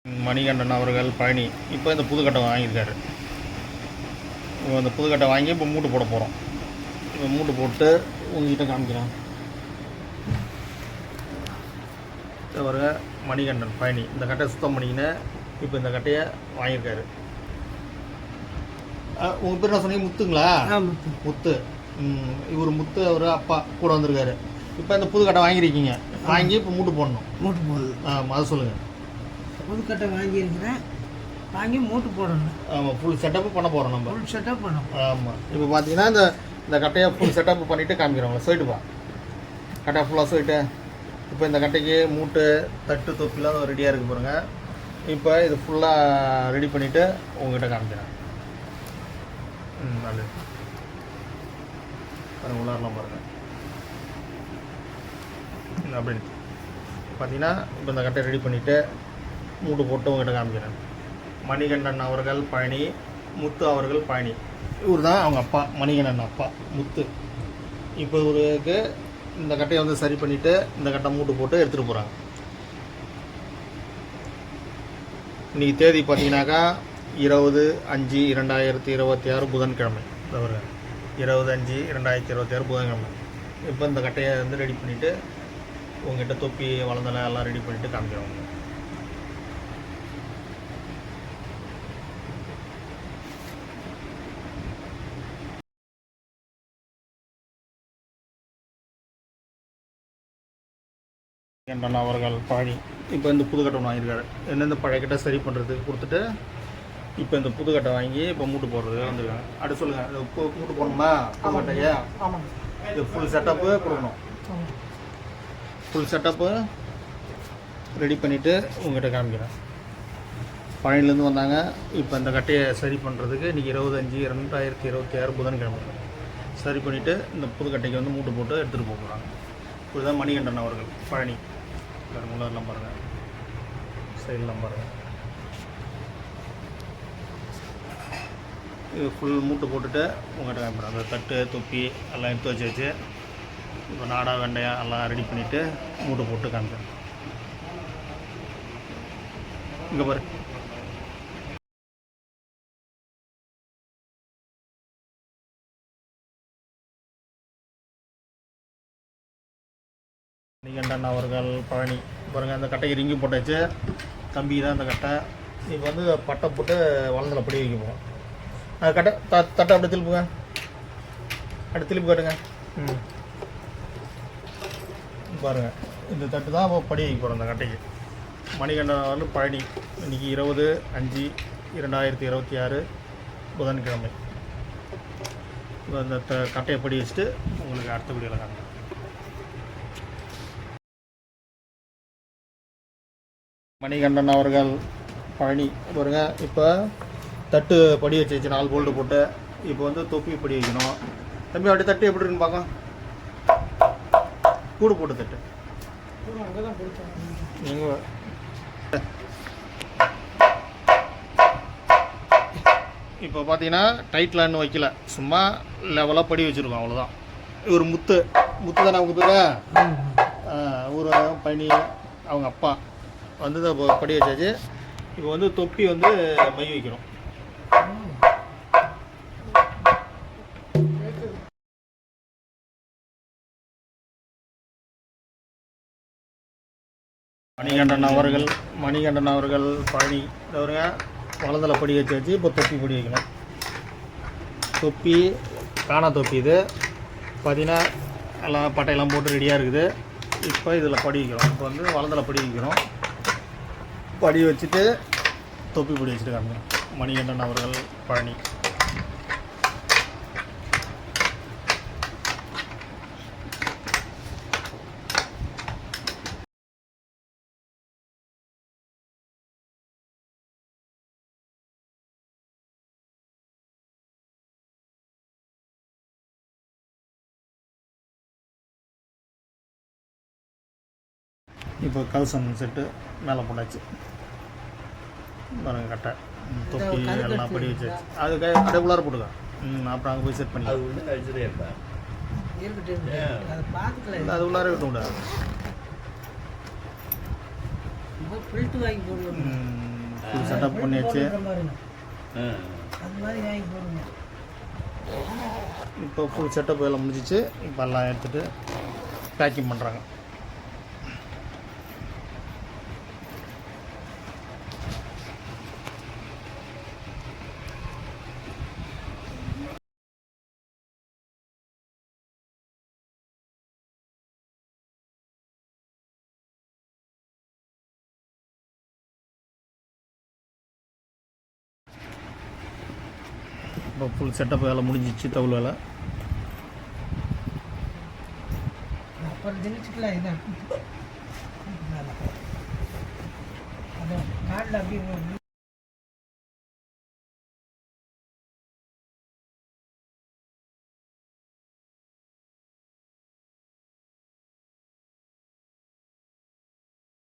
மணிகண்டன் அவர்கள் பழனி இப்போ இந்த புதுக்கட்டை வாங்கியிருக்காரு. இப்போ இந்த புதுக்கட்டை வாங்கி இப்போ மூட்டு போட போகிறோம். இப்போ மூட்டு போட்டு உங்ககிட்ட காமிக்கிறேன். பாருங்க, மணிகண்டன் பழனி இந்த கட்டையை சுத்தம் பண்ணிக்கின்னு இப்போ இந்த கட்டையை வாங்கியிருக்காரு. உங்கள் பேர் என்ன சொன்னீங்க? முத்துங்களா? முத்து. இவர் முத்து, அவர் அப்பா கூட வந்திருக்காரு. இப்போ இந்த புதுக்கட்டை வாங்கியிருக்கீங்க, வாங்கி இப்போ மூட்டு போடணும். ஆமாம், அதை சொல்லுங்கள். புதுக்கட்டை வாங்கியிருக்கிறேன், வாங்கி மூட்டு போடணும். ஆமாம், ஃபுல் செட்டப்பு பண்ண போகிறோம் நம்ம. ஃபுல் செட்டப் பண்ணணும். ஆமாம், இப்போ பார்த்தீங்கன்னா இந்த கட்டையை ஃபுல் செட்டப் பண்ணிவிட்டு காமிக்கிறோங்களா. சொல்லிட்டுப்பா, கட்டை ஃபுல்லாக சொல்லிட்டு இப்போ இந்த கட்டைக்கு மூட்டு தட்டு தொப்பிலாம் ரெடியாக இருக்குது பாருங்க. இப்போ இது ஃபுல்லாக ரெடி பண்ணிவிட்டு உங்கள்கிட்ட காமிக்கிறேன். நல்லது, அது உள்ளாரலாம் பாருங்கள். அப்படின்னு பார்த்தீங்கன்னா இப்போ இந்த கட்டை ரெடி பண்ணிவிட்டு மூட்டு போட்டு உங்கள்கிட்ட காமிக்கிறேன். மணிகண்டன் அவர்கள் பழனி, முத்து அவர்கள் பழனி. இவர் தான் அவங்க அப்பா, மணிகண்டன் அப்பா முத்து. இப்போ இவருக்கு இந்த கட்டையை வந்து சரி பண்ணிவிட்டு இந்த கட்டை மூட்டு போட்டு எடுத்துகிட்டு போகிறாங்க. இன்றைக்கி தேதி பார்த்தீங்கன்னாக்கா 20/5/2026 புதன்கிழமை. தவிர 20/5/2026 புதன்கிழமை. இப்போ இந்த கட்டையை வந்து ரெடி பண்ணிவிட்டு உங்கள்கிட்ட தொப்பி வளர்ந்தலை எல்லாம் ரெடி பண்ணிவிட்டு காமிக்கிறோம். மணிகண்டன் அவர்கள் பழனி இப்போ இந்த புதுக்கட்டை வாங்கியிருக்காரு. எந்தெந்த பழைய கட்டை சரி பண்ணுறதுக்கு கொடுத்துட்டு இப்போ இந்த புதுக்கட்டை வாங்கி இப்போ மூட்டு போடுறது வந்துருக்காங்க. அடுத்து சொல்லுங்கள், இது மூட்டு போடணுமா? புதுக்கட்டையா? இது ஃபுல் செட்டப்பு கொடுக்கணும். ஃபுல் செட்டப்பு ரெடி பண்ணிவிட்டு உங்கள்கிட்ட காமிக்கிறேன். பழனிலேருந்து வந்தாங்க. இப்போ இந்த கட்டையை சரி பண்ணுறதுக்கு இன்றைக்கி 20/5/2026 புதன்கிழமை சரி பண்ணிவிட்டு இந்த புதுக்கட்டைக்கு வந்து மூட்டு போட்டு எடுத்துகிட்டு போகிறாங்க. இதுதான் மணிகண்டன் அவர்கள் பழனி. உள்ளாரெலாம் பாருங்கள், சைடெலாம் பாருங்கள். இது ஃபுல் மூட்டு போட்டுட்டு உங்கள்கிட்ட காமிக்கிறேன். அந்த தட்டு தொப்பி எல்லாம் எடுத்து வச்சு இப்போ நாடா வெண்டையா எல்லாம் ரெடி பண்ணிவிட்டு மூட்டு போட்டு காமிக்கிறேன். இங்கே பாரு, மணிகண்டன் அவர்கள் பழனி பாருங்கள். அந்த கட்டைக்கு ரிங்கி போட்டாச்சு. தம்பி தான் அந்த கட்டை. இப்போ வந்து பட்டை போட்டு வளர்ந்தல படி வைக்க போகிறோம். அந்த கட்டை தட்டை அப்படி திருப்புங்க, அப்படி திருப்பி காட்டுங்க. பாருங்கள், இந்த தட்டு தான் இப்போ படி வைக்க போகிறோம் அந்த கட்டைக்கு. மணிகண்டன் அவர்கள் பழனி இன்றைக்கி 20/5/2026 புதன்கிழமை. அந்த கட்டையை படி வச்சுட்டு உங்களுக்கு அடுத்த வீடியோவில் காட்டுறேன். மணிகண்டன் அவர்கள் பழனி பாருங்க. இப்போ தட்டு படி வச்சு 4 போல்ட்டு போட்டு இப்போ வந்து தொப்பி படி வைக்கணும். தம்பி அப்படி தட்டு எப்படி இருக்குன்னு பார்க்க, கூடு போட்டு தட்டு நீங்கள் இப்போ பார்த்தீங்கன்னா டைட்லான்னு வைக்கல, சும்மா லெவலாக படி வச்சுருக்கோம், அவ்வளோதான். இவர் முத்து தானே அவங்க பேர்? ஊர் பழனி அவங்க அப்பா வந்து படி வச்சாச்சு. இப்போ வந்து தொப்பி வந்து மை வைக்கிறோம். மணிகண்டன் அவர்கள் பழனி தவிர வளர்ந்தலை படி வச்சாச்சு. இப்போ தொப்பி படி வைக்கணும். தொப்பி காணா தொப்பி இது பார்த்தீங்கன்னா எல்லாம் பட்டையெல்லாம் போட்டு ரெடியாக இருக்குது. இப்போ இதில் படி வைக்கிறோம். இப்போ வந்து வளர்ந்தலை படி வைக்கிறோம். படி வச்சுட்டு தொப்பி படி வச்சுருக்காங்க. மணிகண்டன் அவர்கள் பழனி. இப்போ கல்சன் செட்டு மேலே போட்டாச்சு பாருங்க. கட்டை தொப்பி எல்லாம் படி வச்சாச்சு. அது அப்படியே உள்ளார போட்டுக்க. அப்புறம் அங்கே போய் செட் பண்ணி அது உள்ளார விட்டு விட. பெல்ட் வாங்கி போடுவோம். ஃபுல் செட்டப் பண்ணியாச்சு. போடுற பாருங்க அது மாதிரி வாங்கி போடுங்க. இப்போ ஃபுல் செட்டப் எல்லாம் முடிஞ்சிச்சு. இப்போ எல்லாம் எடுத்துகிட்டு பேக்கிங் பண்ணுறாங்க. இப்போ ஃபுல் செட்டப் வேலை முடிஞ்சிச்சு. தவுள் வேலை அப்புறம் திணிச்சுக்கலாம். இதான் அது காலில் அப்படியே